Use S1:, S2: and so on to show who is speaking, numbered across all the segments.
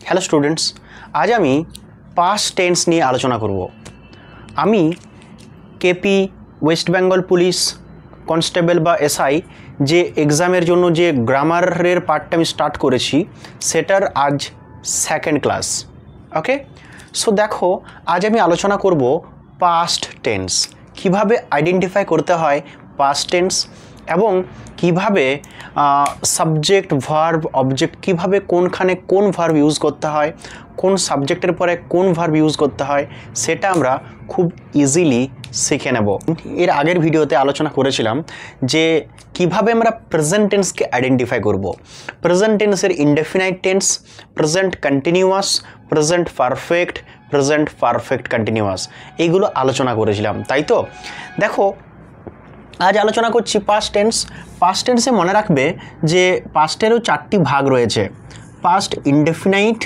S1: Hello students, আজ আমি past tense নিয়ে আলোচনা করব। আমি KP West Bengal police constable বা এসআই যে এক্সামের জন্য যে গ্রামারের পার্টটা আমি স্টার্ট করেছি সেটার আজ সেকেন্ড ক্লাস। ওকে, সো দেখো আজ আমি আলোচনা করব পাস্ট টেন্স, কিভাবে আইডেন্টিফাই করতে হয় পাস্ট টেন্স এবং কিভাবে সাবজেক্ট ভার্ব অবজেক্ট কিভাবে কোনখানে কোন ভার্ব ইউজ করতে হয়, কোন সাবজেক্টের পরে কোন ভার্ব ইউজ করতে হয় সেটা আমরা খুব ইজিলি শিখে নেব। এর আগের ভিডিওতে আলোচনা করেছিলাম যে কিভাবে আমরা প্রেজেন্ট টেন্সকে আইডেন্টিফাই করব। প্রেজেন্ট টেন্সের indefinite tense, present continuous, present perfect, present perfect continuous, এইগুলো আলোচনা করেছিলাম, তাই তো? দেখো আজ আলোচনা করছি পাস্ট টেন্স। পাস্ট টেন্সে মনে রাখবে যে পাস্টেরও চারটি ভাগ রয়েছে: past indefinite,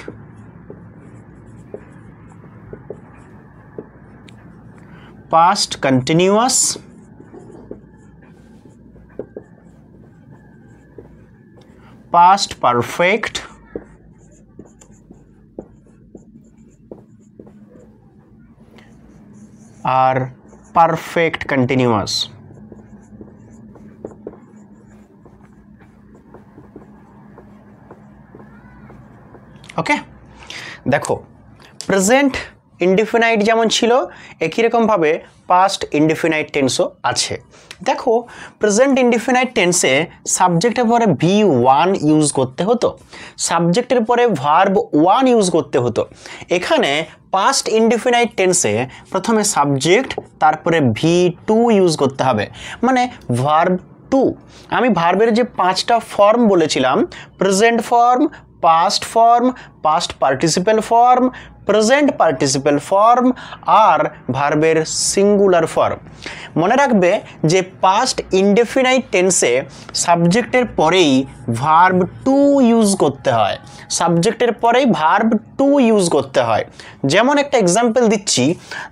S1: past continuous, past perfect আর পারফেক্ট কন্টিনিউয়াস। ওকে, দেখো প্রেজেন্ট ইনডিফিনাইট যেমন ছিল একই রকমভাবে পাস্ট ইনডিফিনাইট টেন্সও আছে। দেখো প্রেজেন্ট ইনডিফিনাইট টেন্সে সাবজেক্টের পরে V1 ইউজ করতে হতো, সাবজেক্টের পরে ভার্ব 1 ইউজ করতে হতো। এখানে পাস্ট ইনডিফিনাইট টেন্সে প্রথমে সাবজেক্ট তারপরে V2 ইউজ করতে হবে, মানে ভার্ব 2। আমি ভার্বের যে 5টা ফর্ম বলেছিলাম, present form, past form, past participle form, present participle form আর ভার্বের সিঙ্গুলার ফর্ম। মনে রাখবে যে পাস্ট ইনডেফিনাইট টেন্সে সাবজেক্টের পরেই ভার্ব 2 ইউজ করতে হয়, সাবজেক্টের পরেই ভার্ব 2 ইউজ করতে হয়। যেমন একটা এক্সাম্পল দিচ্ছি,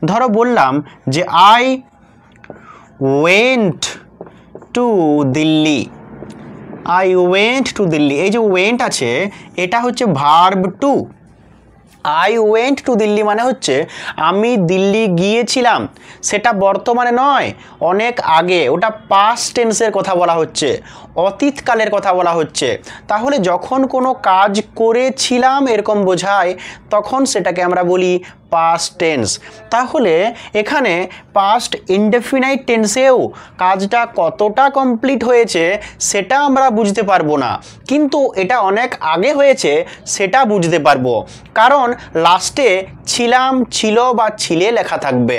S1: ধরো বললাম যে I went to Delhi, I went to Delhi. এই যে ওয়েন্ট আছে এটা হচ্ছে verb 2। I went to Delhi মানে হচ্ছে আমি দিল্লি গিয়েছিলাম, সেটা বর্তমানে নয়, অনেক আগে, ওটা পাস্ট টেন্সের কথা বলা হচ্ছে, অতীতকালের কথা বলা হচ্ছে। তাহলে যখন কোনো কাজ করেছিলাম এরকম বোঝায়, তখন সেটাকে আমরা বলি পাস্ট টেন্স। তাহলে এখানে পাস্ট ইনডেফিনাইট টেন্সেও কাজটা কতটা কমপ্লিট হয়েছে সেটা আমরা বুঝতে পারবো না, কিন্তু এটা অনেক আগে হয়েছে সেটা বুঝতে পারবো, কারণ লাস্টে ছিলাম, ছিল বা ছিলে লেখা থাকবে।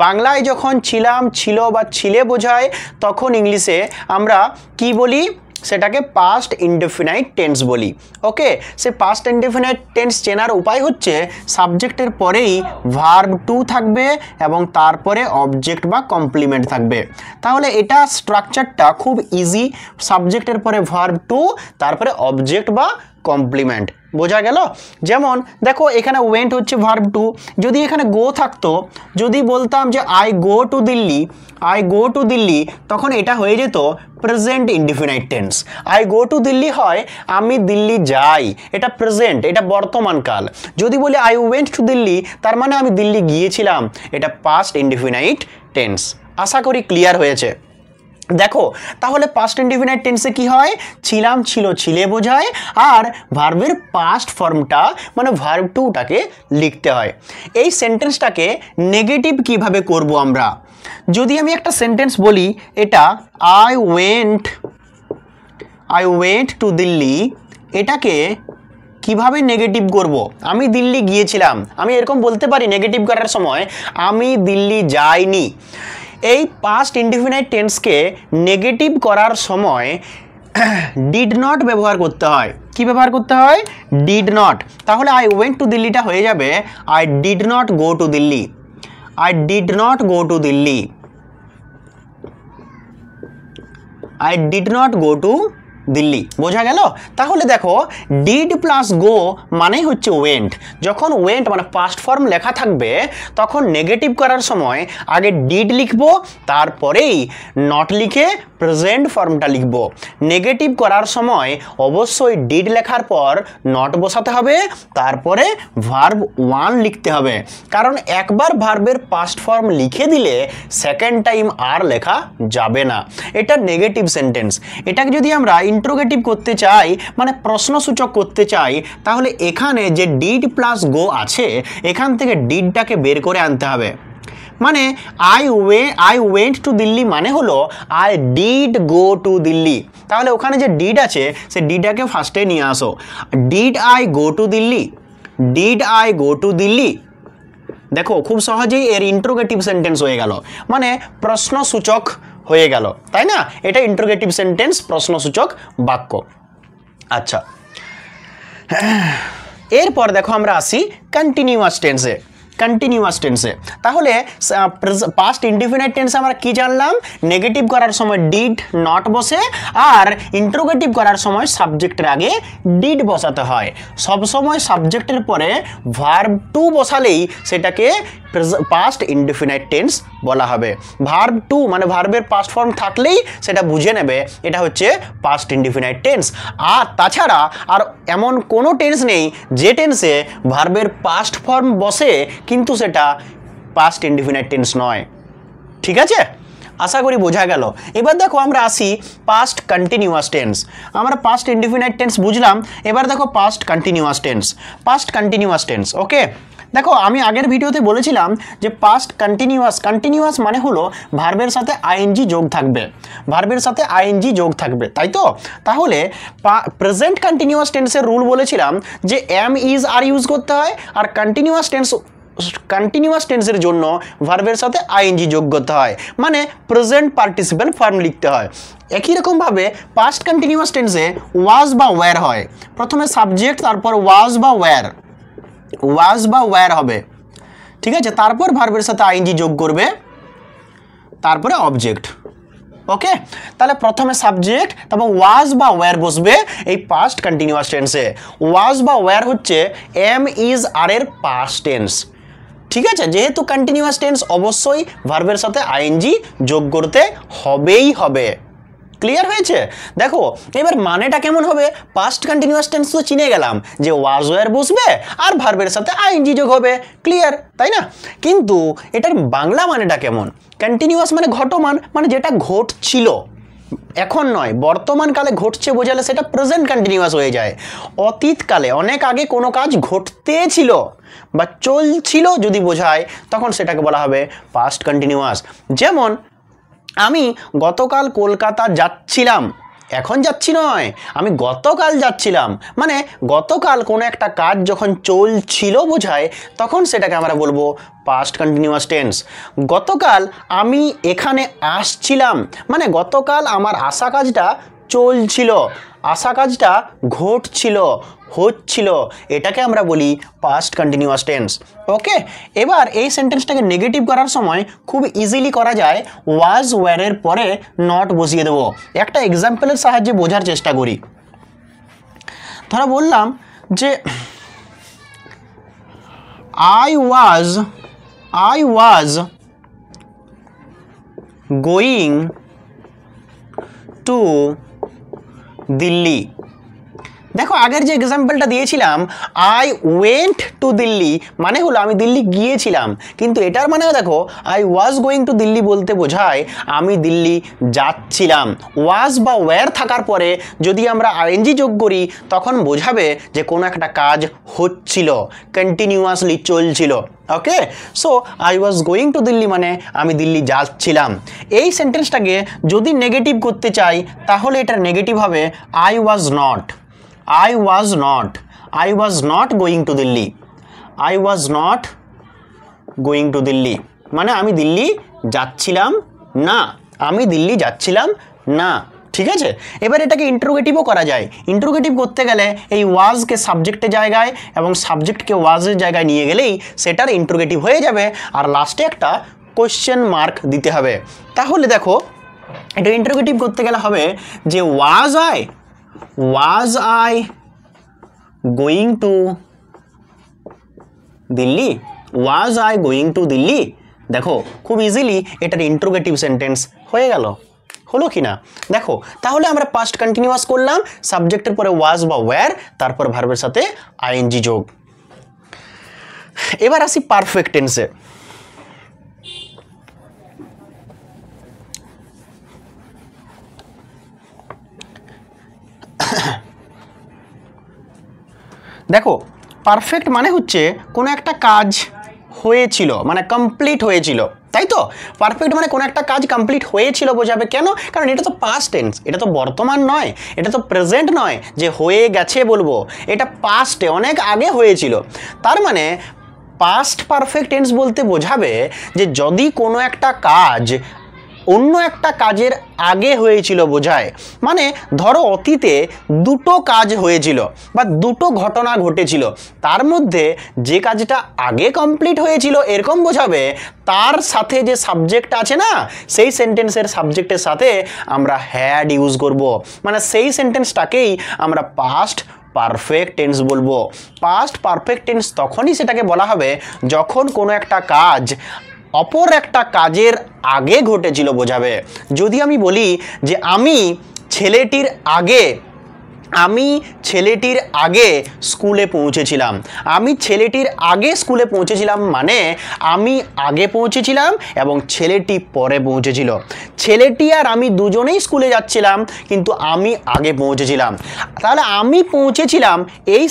S1: বাংলায় যখন ছিলাম, ছিল বা ছিলে বোঝায়, তখন ইংলিশে আমরা কি বলি? সেটাকে পাস্ট ইনডেফিনাইট টেন্স বলি। ওকে, সে পাস্ট ইনডেফিনাইট টেন্স চেনার উপায় হচ্ছে সাবজেক্টের পরেই ভার্ব 2 থাকবে এবং তারপরে অবজেক্ট বা কমপ্লিমেন্ট থাকবে। তাহলে এটা স্ট্রাকচারটা খুব ইজি, সাবজেক্টের পরে ভার্ব 2 তারপরে অবজেক্ট বা কমপ্লিমেন্ট। বোঝা গেল? যেমন দেখো এখানে ওয়েন্ট হচ্ছে ভার্ব 2, যদি এখানে গো থাকতো, যদি বলতাম যে I go to Delhi, I go to Delhi, তখন এটা হয়ে যেত present indefinite tense. I go to Delhi হয় আমি দিল্লি যাই, এটা প্রেজেন্ট, এটা বর্তমান কাল। যদি বলি আই ওয়েন্ট টু দিল্লি, তার মানে আমি দিল্লি গিয়েছিলাম, এটা পাস্ট ইনডিফিনাইট টেন্স। আশা করি ক্লিয়ার হয়েছে। দেখো তাহলে পাস্ট ইনডিফিনাইট টেন্সে কি হয়? ছিলাম, ছিল, ছিলে বোঝায়, আর ভার্বের পাস্ট ফর্মটা মানে ভার্ব 2টাকে লিখতে হয়। এই সেন্টেন্সটাকে নেগেটিভ কিভাবে করব আমরা? যদি আমি একটা সেন্টেন্স বলি, এটা আই ওয়েন্ট টু দিল্লি, এটাকে কিভাবে নেগেটিভ করব? আমি দিল্লি গিয়েছিলাম, আমি এরকম বলতে পারি নেগেটিভ করার সময়, আমি দিল্লি যাইনি। এই পাস্ট ইনডিফিনাইট টেন্সকে নেগেটিভ করার সময় ডিড নট ব্যবহার করতে হয়। কি ব্যবহার করতে হয়? Did not. তাহলে আই ওয়েন্ট টু দিল্লিটা হয়ে যাবে I did not go to Delhi, I did not go to Delhi, I did not go to Delhi. বোঝা গেল? তাহলে দেখো ডিড প্লাস গো মানেই হচ্ছে ওয়েন্ট। যখন ওয়েন্ট মানে পাস্ট ফর্ম লেখা থাকবে তখন নেগেটিভ করার সময় আগে ডিড লিখবো, তারপরেই নট লিখে প্রেজেন্ট ফর্মটা লিখব। নেগেটিভ করার সময় অবশ্যই ডিড লেখার পর নট বসাতে হবে, তারপরে ভার্ব ওয়ান লিখতে হবে। কারণ একবার ভার্বের পাস্ট ফর্ম লিখে দিলে সেকেন্ড টাইম আর লেখা যাবে না। এটা নেগেটিভ সেন্টেন্স। এটাকে যদি আমরা ইন্ট্রোগেটিভ করতে চাই মানে প্রশ্নসূচক করতে চাই, তাহলে এখানে যে ডিড প্লাস গো আছে এখান থেকে ডিডটাকে বের করে আনতে হবে। মানে আই ওয়েন্ট টু দিল্লি মানে হলো I did go to Delhi. তাহলে ওখানে যে ডিড আছে সে ডিডটাকে ফার্স্টে নিয়ে আসো। Did I go to Delhi, did I go to Delhi. দেখো খুব সহজেই এর ইন্ট্রোগেটিভ সেন্টেন্স হয়ে গেল, মানে প্রশ্নসূচক হয়ে গেল, তাই না? এটা ইন্ট্রোগেটিভ সেন্টেন্স, প্রশ্নসূচক বাক্য। আচ্ছা, এরপর দেখো আমরা আসি কন্টিনিউয়াস টেন্সে। কন্টিনিউয়াস টেন্সে তাহলে পাস্ট ইনডিফিনিট টেন্সে আমরা কি জানলাম? নেগেটিভ করার সময় ডিড নট বসে, আর ইন্ট্রোগেটিভ করার সময় সাবজেক্টের আগে ডিড বসাতে হয়। সবসময় সাবজেক্টের পরে ভার্ব টু বসালেই সেটাকে পাস্ট ইনডিফিনিট টেন্স বলা হবে। ভার্ব টু মানে ভার্বের পাস্ট ফর্ম থাকলেই সেটা বুঝে নেবে এটা হচ্ছে পাস্ট ইনডিফিনিট টেন্স। আর তাছাড়া আর এমন কোনো টেন্স নেই যে টেন্সে ভার্বের পাস্ট ফর্ম বসে কিন্তু সেটা পাস্ট ইনডিফিনিট টেন্স নয়। ঠিক আছে? আশা করি বোঝা গেল। এবার দেখো আমরা আসি পাস্ট কন্টিনিউয়াস টেন্স। আমরা পাস্ট ইনডিফিনিট টেন্স বুঝলাম, এবার দেখো past continuous tense. Past continuous tense, okay. দেখো আমি আগের ভিডিওতে বলেছিলাম যে পাস্ট কন্টিনিউয়াস মানে হলো ভার্বের সাথে আইএনজি যোগ থাকবে, ভার্বের সাথে আইএনজি যোগ থাকবে, তাই তো? তাহলে প্রেজেন্ট কন্টিনিউয়াস টেন্সের রুল বলেছিলাম যে এম ইজ আর ইউজ করতে হয়, আর কন্টিনিউয়াস টেন্সের জন্য ভার্বের সাথে আইএনজি যোগ করতে হয়, মানে প্রেজেন্ট পার্টিসিপেল ফর্ম লিখতে হয়। একই রকমভাবে পাস্ট কন্টিনিউয়াস টেন্সে ওয়াজ বা ওয়্যার হয়। প্রথমে সাবজেক্ট, তারপর ওয়াজ বা ওয়্যার হবে, ঠিক আছে? তারপর ভার্বের সাথে আইএনজি যোগ করবে, তারপরে অবজেক্ট, ওকে। তাহলে প্রথমে সাবজেক্ট, তারপর ওয়াজ বা ওয়্যার বসবে এই পাস্ট কন্টিনিউয়াস টেন্সে। ওয়াজ বা ওয়্যার হচ্ছে এম ইজ আর এর পাস্ট টেন্স, ঠিক আছে? যেহেতু কন্টিনিউয়াস টেন্স অবশ্যই ভার্বের সাথে আইএনজি যোগ করতে হবেই হবে। ক্লিয়ার হয়েছে? দেখো এবার মানেটা কেমন হবে? পাস্ট কন্টিনিউয়াস টেন্স তো চিনে গেলাম যে ওয়াজ ওয়্যার বসবে আর ভার্বের সাথে আইএনজি যোগ হবে, ক্লিয়ার, তাই না? কিন্তু এটার বাংলা মানেটা কেমন? কন্টিনিউয়াস মানে ঘটমান, মানে যেটা ঘটছিল, এখন নয়, বর্তমান কালে ঘটছে বোঝালে সেটা প্রেজেন্ট কন্টিনিউয়াস হয়ে যায়। অতীতকালে অনেক আগে কোনো কাজ ঘটতে ছিল বা চলছিল যদি বোঝায় তখন সেটাকে বলা হবে পাস্ট কন্টিনিউয়াস। যেমন আমি গতকাল কলকাতা যাচ্ছিলাম, এখন যাচ্ছি নয়, আমি গতকাল যাচ্ছিলাম, মানে গতকাল কোনো একটা কাজ যখন চলছিল বোঝায় তখন সেটাকে আমরা বলবো পাস্ট কন্টিনিউয়াস টেন্স। গতকাল আমি এখানে আসছিলাম, মানে গতকাল আমার আসা কাজটা চলছিল, আসা কাজটা ঘটছিল, হচ্ছিল, এটাকে আমরা বলি পাস্ট কন্টিনিউয়াস টেন্স, ওকে। এবার এই সেন্টেন্সটাকে নেগেটিভ করার সময় খুব ইজিলি করা যায়, ওয়াজ ওয়্যারের পরে নট বসিয়ে দেবো। একটা এক্সাম্পলের সাহায্যে বোঝার চেষ্টা করি। ধরা বললাম যে I was going to Delhi. দেখো আগের যে এক্সাম্পলটা দিয়েছিলাম আই ওয়েন্ট টু দিল্লি মানে হলো আমি দিল্লি গিয়েছিলাম, কিন্তু এটার মানে দেখো I was going to Delhi বলতে বোঝায় আমি দিল্লি যাচ্ছিলাম। ওয়াজ বা ওয়্যার থাকার পরে যদি আমরা আইএনজি যোগ করি তখন বোঝাবে যে কোনো একটা কাজ হচ্ছিল, কন্টিনিউয়াসলি চলছিল, okay. So I was going to Delhi মানে আমি দিল্লি যাচ্ছিলাম। এই সেন্টেন্সটাকে যদি নেগেটিভ করতে চাই তাহলে এটা নেগেটিভ হবে I was not going to Delhi, I was not going to Delhi মানে আমি দিল্লি যাচ্ছিলাম না, আমি দিল্লি যাচ্ছিলাম না, ঠিক আছে? এবার এটাকে ইন্ট্রোগেটিভও করা যায়। ইন্ট্রোগেটিভ করতে গেলে এই ওয়াজকে সাবজেক্টের জায়গায় এবং সাবজেক্টকে ওয়াজের জায়গায় নিয়ে গেলেই সেটার ইন্ট্রোগেটিভ হয়ে যাবে, আর লাস্টে একটা কোশ্চেন মার্ক দিতে হবে। তাহলে দেখো এটা ইন্ট্রোগেটিভ করতে গেলে হবে যে was was I going to Delhi, was I going to Delhi. দেখো খুব ইজিলি এটার ইন্ট্রোগেটিভ সেন্টেন্স হয়ে গেল, হলো কি না? দেখো তাহলে আমরা পাস্ট কন্টিনিউয়াস করলাম, সাবজেক্টের পরে ওয়াজ বা ওয়্যার, তারপর ভার্বের সাথে আইএনজি যোগ। এবার আসি পারফেক্ট টেন্সে। দেখো পারফেক্ট মানে হচ্ছে কোনো একটা কাজ হয়েছিল, মানে কমপ্লিট হয়েছিল, তাই তো? পারফেক্ট মানে কোনো একটা কাজ কমপ্লিট হয়েছিল বোঝাবে। কেন? কারণ এটা তো পাস্ট টেন্স, এটা তো বর্তমান নয়, এটা তো প্রেজেন্ট নয় যে হয়ে গেছে বলবো, এটা পাস্টে অনেক আগে হয়েছিল। তার মানে পাস্ট পারফেক্ট টেন্স বলতে বোঝাবে যে যদি কোনো একটা কাজ অন্য একটা কাজের আগে হয়েছিল বোঝায়। মানে ধরো অতীতে দুটো কাজ হয়েছিল বা দুটো ঘটনা ঘটেছিল, তার মধ্যে যে কাজটা আগে কমপ্লিট হয়েছিল এরকম বোঝাবে। তার সাথে যে সাবজেক্ট আছে না, সেই সেন্টেন্সের সাবজেক্টের সাথে আমরা হ্যাড ইউজ করব, মানে সেই সেন্টেন্সটাকেই আমরা পাস্ট পারফেক্ট টেন্স বলবো। পাস্ট পারফেক্ট টেন্স তখনই সেটাকে বলা হবে যখন কোনো একটা কাজ অপর একটা কাজের আগে ঘটেছিল বোঝাবে। যদি আমি বলি যে আমি ছেলেটির আগে স্কুলে পৌঁছেছিলাম, আমি ছেলেটির আগে স্কুলে পৌঁছেছিলাম মানে আমি আগে পৌঁছেছিলাম এবং ছেলেটি পরে পৌঁছেছিল। ছেলেটি আর আমি দুজনেই স্কুলে যাচ্ছিলাম, কিন্তু আমি আগে পৌঁছেছিলাম। তাহলে আমি পৌঁছেছিলাম এই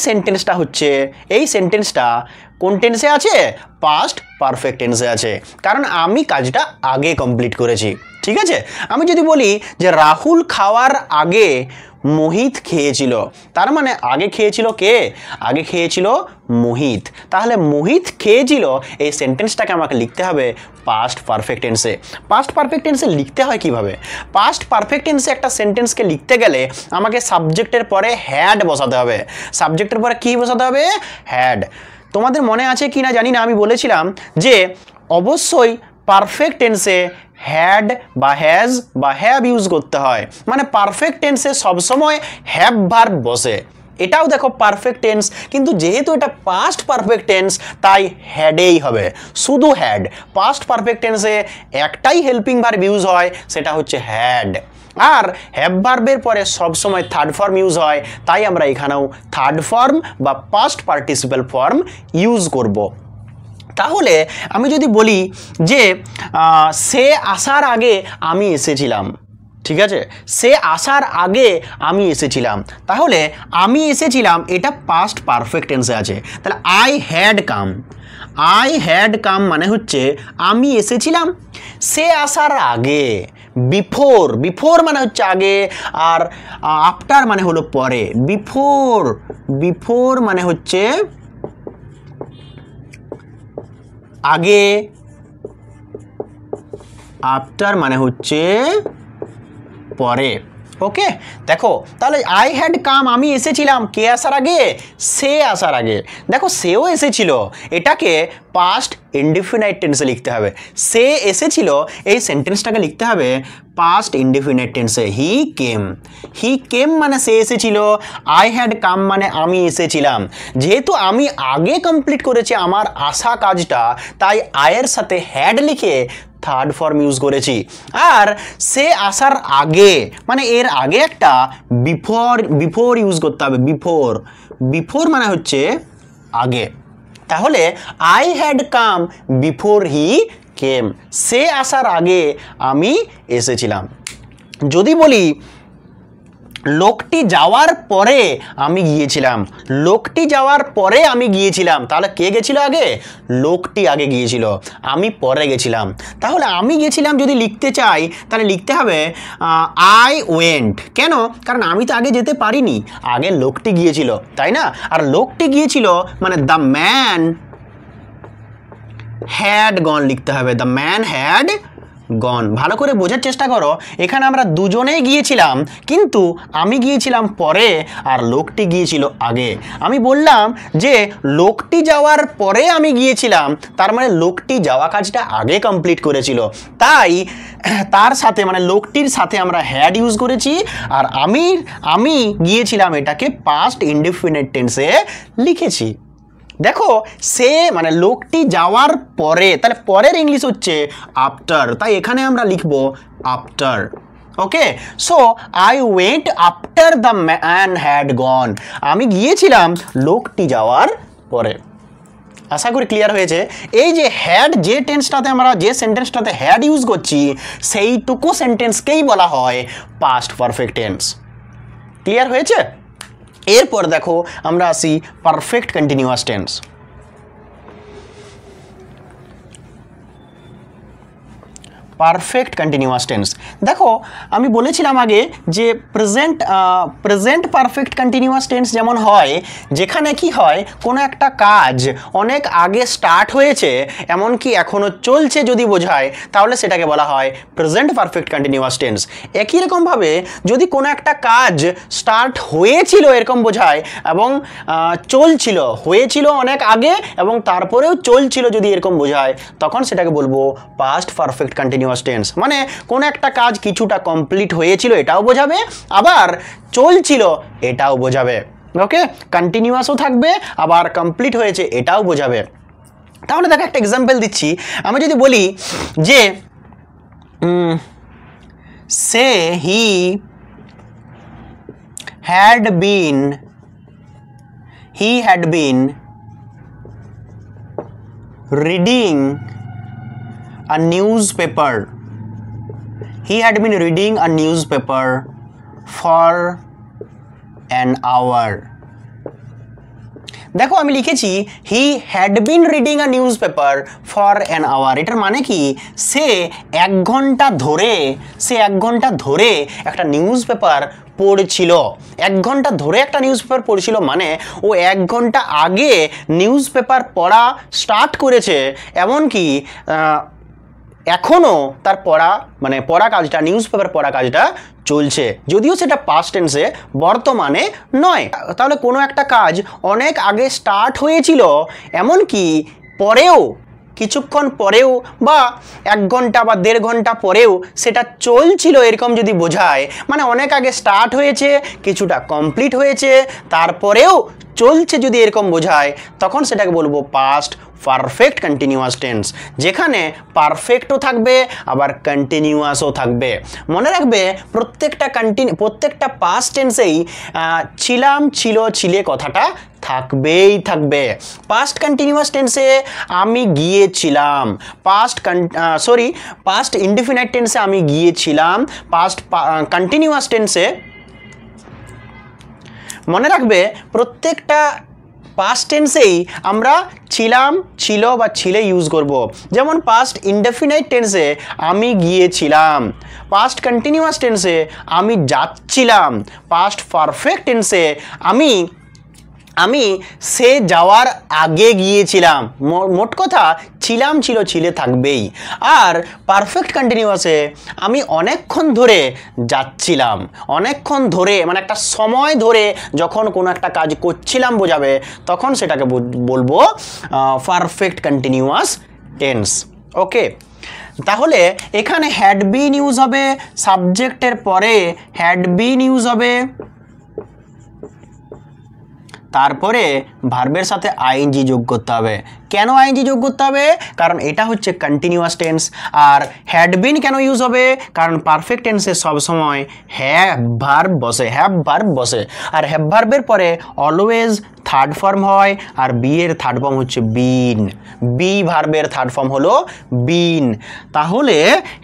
S1: সেন্টেন্সটা কোন টেন্সে আছে? পাস্ট পারফেক্ট টেন্সে আছে, কারণ আমি কাজটা আগে কমপ্লিট করেছি। ঠিক আছে? আমি যদি বলি যে রাহুল খাওয়ার আগে মোহিত খেয়েছিল, তার মানে আগে খেয়েছিল কে? আগে খেয়েছিল মোহিত। তাহলে মোহিত খেয়েছিল এই সেন্টেন্সটাকে আমাকে লিখতে হবে পাস্ট পারফেক্ট টেন্সে। পাস্ট পারফেক্ট টেন্সে লিখতে হয় কিভাবে? পাস্ট পারফেক্ট টেন্সে একটা সেন্টেন্সকে লিখতে গেলে আমাকে সাবজেক্টের পরে হ্যাড বসাতে হবে। সাবজেক্টের পরে কি বসাতে হবে? হ্যাড। তোমাদের মনে আছে কি না জানি না, আমি বলেছিলাম যে অবশ্যই পারফেক্ট টেন্সে হ্যাড বা হ্যাজ বা হ্যাভ ইউজ করতে হয়, মানে পারফেক্ট টেন্সে সবসময় হ্যাভ ভার্ব বসে। এটাও দেখো পারফেক্ট টেন্স, কিন্তু যেহেতু এটা পাস্ট পারফেক্ট টেন্স তাই হ্যাডেই হবে, শুধু হ্যাড। পাস্ট পারফেক্ট টেন্সে একটাই হেল্পিং ভার্ব ইউজ হয়, সেটা হচ্ছে হ্যাড। আর হ্যাভ ভার্বের পরে সবসময় থার্ড ফর্ম ইউজ হয়, তাই আমরা এখানেও থার্ড ফর্ম বা পাস্ট পার্টিসিপাল ফর্ম ইউজ করব। তাহলে আমি যদি বলি যে সে আসার আগে আমি এসেছিলাম, ঠিক আছে? সে আসার আগে আমি এসেছিলাম, তাহলে আমি এসেছিলাম এটা পাস্ট পারফেক্ট টেন্সে আছে। তাহলে আই হ্যাড কাম মানে হচ্ছে আমি এসেছিলাম। সে আসার আগে, বিফোর মানে হচ্ছে আগে, আর আফটার মানে হলো পরে। বিফোর মানে হচ্ছে আগে, আফটার মানে হচ্ছে পরে। ওকে, দেখো তাহলে আই হ্যাড কাম আমি এসেছিলাম, কে আসার আগে? সে আসার আগে। দেখো সেও এসেছিল, এটাকে পাস্ট ইনডিফিনাইট টেন্সে লিখতে হবে। সে এসেছিল এই সেন্টেন্সটাকে লিখতে হবে পাস্ট ইনডিফিনাইট টেন্সে। হি কেম মানে সে এসেছিল, আই হ্যাড কাম মানে আমি এসেছিলাম। যেহেতু আমি আগে কমপ্লিট করেছি আমার আসা কাজটা, তাই আয়ের সাথে হ্যাড লিখে থার্ড ফর্ম ইউজ করেছি। আর সে আসার আগে মানে এর আগে একটা বিফোর ইউজ করতে হবে। বিফোর মানে হচ্ছে আগে। তাহলে I had come before he came, সে আসার আগে আমি এসেছিলাম। যদি বলি লোকটি যাওয়ার পরে আমি গিয়েছিলাম, তাহলে কে গেছিল আগে? লোকটি আগে গিয়েছিল, আমি পরে গেছিলাম। তাহলে আমি গেছিলাম যদি লিখতে চাই তাহলে লিখতে হবে আই ওয়েন্ট। কেন? কারণ আমি তো আগে যেতে পারিনি, আগে লোকটি গিয়েছিল, তাই না? আর লোকটি গিয়েছিল মানে দ্য ম্যান হ্যাড গন লিখতে হবে, দ্য ম্যান হ্যাড গন। ভালো করে বোঝার চেষ্টা করো, এখানে আমরা দুজনেই গিয়েছিলাম, কিন্তু আমি গিয়েছিলাম পরে আর লোকটি গিয়েছিল আগে। আমি বললাম যে লোকটি যাওয়ার পরে আমি গিয়েছিলাম, তার মানে লোকটি যাওয়া কাজটা আগে কমপ্লিট করেছিল, তাই তার সাথে মানে লোকটির সাথে আমরা হ্যাড ইউজ করেছি, আর আমি গিয়েছিলাম এটাকে পাস্ট ইনডেফিনিট টেন্সে লিখেছি। দেখো সে মানে লোকটি যাওয়ার পরে, তাহলে পরের ইংলিশ হচ্ছে আফটার, তাই এখানে আমরা লিখব after. Okay, so I went after the man had gone. আমি গিয়েছিলাম লোকটি যাওয়ার পরে। আশা করি ক্লিয়ার হয়েছে। এই যে হ্যাড, যে টেন্সটাতে আমরা যে সেন্টেন্সটাতে হ্যাড ইউজ করছি সেইটুকু সেন্টেন্সকেই বলা হয় পাস্ট পারফেক্ট টেন্স। ক্লিয়ার হয়েছে? এরপর দেখো আমরা আসি perfect continuous tense. Perfect continuous tense, দেখো আমি বলেছিলাম আগে যে প্রেজেন্ট পারফেক্ট কন্টিনিউয়াস টেন্স যেমন হয়, যেখানে কি হয় কোনো একটা কাজ অনেক আগে স্টার্ট হয়েছে এমনকি এখনও চলছে যদি বোঝায়, তাহলে সেটাকে বলা হয় প্রেজেন্ট পারফেক্ট কন্টিনিউয়াস টেন্স। একই রকমভাবে যদি কোনো একটা কাজ স্টার্ট হয়েছিল এরকম বোঝায় এবং চলছিল, হয়েছিল অনেক আগে এবং তারপরেও চলছিল যদি এরকম বোঝায়, তখন সেটাকে বলবো পাস্ট পারফেক্ট কন্টিনিউয়াস টেন্স। মানে কোন একটা কাজ কিছুটা কমপ্লিট হয়েছিল এটাও বোঝাবে, আবার চলছিল এটাও বোঝাবে। ওকে, কন্টিনিউয়াসও থাকবে আবার কমপ্লিট হয়েছে এটাও বোঝাবে। তাহলে দেখো একটা এক্সাম্পল দিচ্ছি। আমি যদি বলি যে সে হি had been reading a newspaper. He had been reading a newspaper for an hour. দেখো আমি লিখেছি he had been reading a newspaper for an hour. এটার মানে কি সে এক ঘন্টা ধরে একটা নিউজ পেপার পড়ছিল। এক ঘন্টা ধরে একটা নিউজ পেপার পড়ছিল মানে ও এক ঘন্টা আগে নিউজ পেপার পড়া স্টার্ট করেছে, এমনকি এখনও তার পড়া কাজটা, নিউজ পেপার পড়া কাজটা চলছে, যদিও সেটা পাস্ট টেন্সে, বর্তমানে নয়। তাহলে কোনো একটা কাজ অনেক আগে স্টার্ট হয়েছিল, এমনকি পরেও কিছুক্ষণ পরেও বা 1 ঘন্টা বা 1.5 ঘন্টা পরেও সেটা চলছিল এরকম যদি বোঝায়, মানে অনেক আগে স্টার্ট হয়েছে, কিছুটা কমপ্লিট হয়েছে, তারপরেও চলছে যদি এরকম বোঝায়, তখন সেটাকে বলবো পাস্ট পারফেক্ট কন্টিনিউয়াস টেন্স, যেখানে পারফেক্টও থাকবে আবার কন্টিনিউয়াসও থাকবে। মনে রাখবে প্রত্যেকটা পাস্ট টেন্সেই ছিলাম, ছিল, ছিলে কথাটা থাকবে। পাস্ট কন্টিনিউয়াস টেন্সে আমি গিয়েছিলাম, পাস্ট ইনডিফিনাইট টেন্সে আমি গিয়েছিলাম, পাস্ট কন্টিনিউয়াস টেন্সে মনে রাখবে প্রত্যেকটা পাস্ট টেন্সেই আমরা ছিলাম, ছিল বা ছিলে ইউজ করব। যেমন পাস্ট ইনডেফিনাইট টেন্সে আমি গিয়েছিলাম, পাস্ট কন্টিনিউয়াস টেন্সে আমি যাচ্ছিলাম, পাস্ট পারফেক্ট টেন্সে আমি সে যাওয়ার আগে গিয়েছিলাম। মোট কথা ছিলাম, ছিল, ছিলে থাকবেই। আর পারফেক্ট কন্টিনিউয়াসে আমি অনেকক্ষণ ধরে যাচ্ছিলাম, অনেকক্ষণ ধরে মানে একটা সময় ধরে যখন কোনো একটা কাজ করছিলাম বোঝাবে, তখন সেটাকে বলবো পারফেক্ট কন্টিনিউয়াস টেন্স। ওকে, তাহলে এখানে হ্যাড বিন ইউজ হবে, সাবজেক্টের পরে হ্যাড বিন ইউজ হবে, তারপরে ভার্বের সাথে আইএনজি যোগ করতে হবে। কেন আইএনজি যোগ করতে হবে? কারণ এটা হচ্ছে কন্টিনিউয়াস টেন্স। আর হ্যাড বিন কেন ইউজ হবে? কারণ পারফেক্ট টেন্সে সবসময় হ্যাভ ভার্ব বসে, আর হ্যাভ ভার্বের পরে অলওয়েজ থার্ড ফর্ম হয়, আর বি এর থার্ড ফর্ম হচ্ছে বিন। বি ভার্বের থার্ড ফর্ম হলো বিন। তাহলে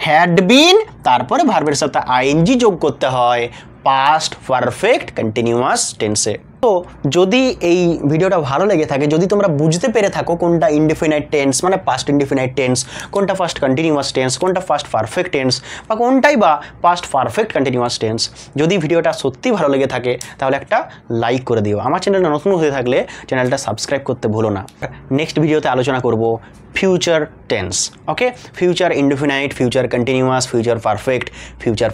S1: হ্যাড বিন তারপরে ভার্বের সাথে আইএনজি যোগ করতে হয় পাস্ট পারফেক্ট কন্টিনিউয়াস টেন্সে। তো যদি এই ভিডিওটা ভালো লেগে থাকে, যদি তোমরা বুঝতে পেরে থাকো কোনটা ইনডিফিনাইট টেন্স মানে পাস্ট ইনডিফিনাইট টেন্স, কোনটা ফার্স্ট কন্টিনিউয়াস টেন্স, কোনটা ফার্স্ট পারফেক্ট টেন্স বা কোনটাই বা পাস্ট পারফেক্ট কন্টিনিউয়াস টেন্স, যদি ভিডিওটা সত্যি ভালো লেগে থাকে তাহলে একটা লাইক করে দিও। আমার চ্যানেলটা নতুন হয়ে থাকলে চ্যানেলটা সাবস্ক্রাইব করতে ভুলো না। নেক্সট ভিডিওতে আলোচনা করব future tense. Okay, future indefinite, future continuous, future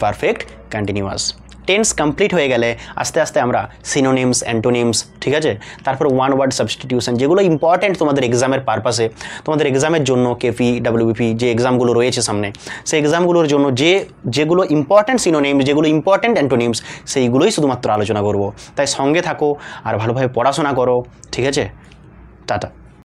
S1: perfect continuous. Tense complete হয়ে গেলে আস্তে আস্তে আমরা সিনোনিমস, অ্যান্টোনিমস, ঠিক আছে, তারপর ওয়ান ওয়ার্ড সাবস্টিটিউশন, যেগুলো ইম্পর্ট্যান্ট তোমাদের এক্সামের পারপাসে, তোমাদের এক্সামের জন্য কেপি, ডাব্লিউবিপি যে এক্সামগুলো রয়েছে সামনে, সেই এক্সামগুলোর জন্য যেগুলো ইম্পর্ট্যান্ট সিনোনিমস, যেগুলো ইম্পর্ট্যান্ট অ্যান্টোনিমস, সেইগুলোই শুধুমাত্র আলোচনা করব। তাই সঙ্গে থাকো আর ভালোভাবে পড়াশোনা করো, ঠিক আছে? টাটা।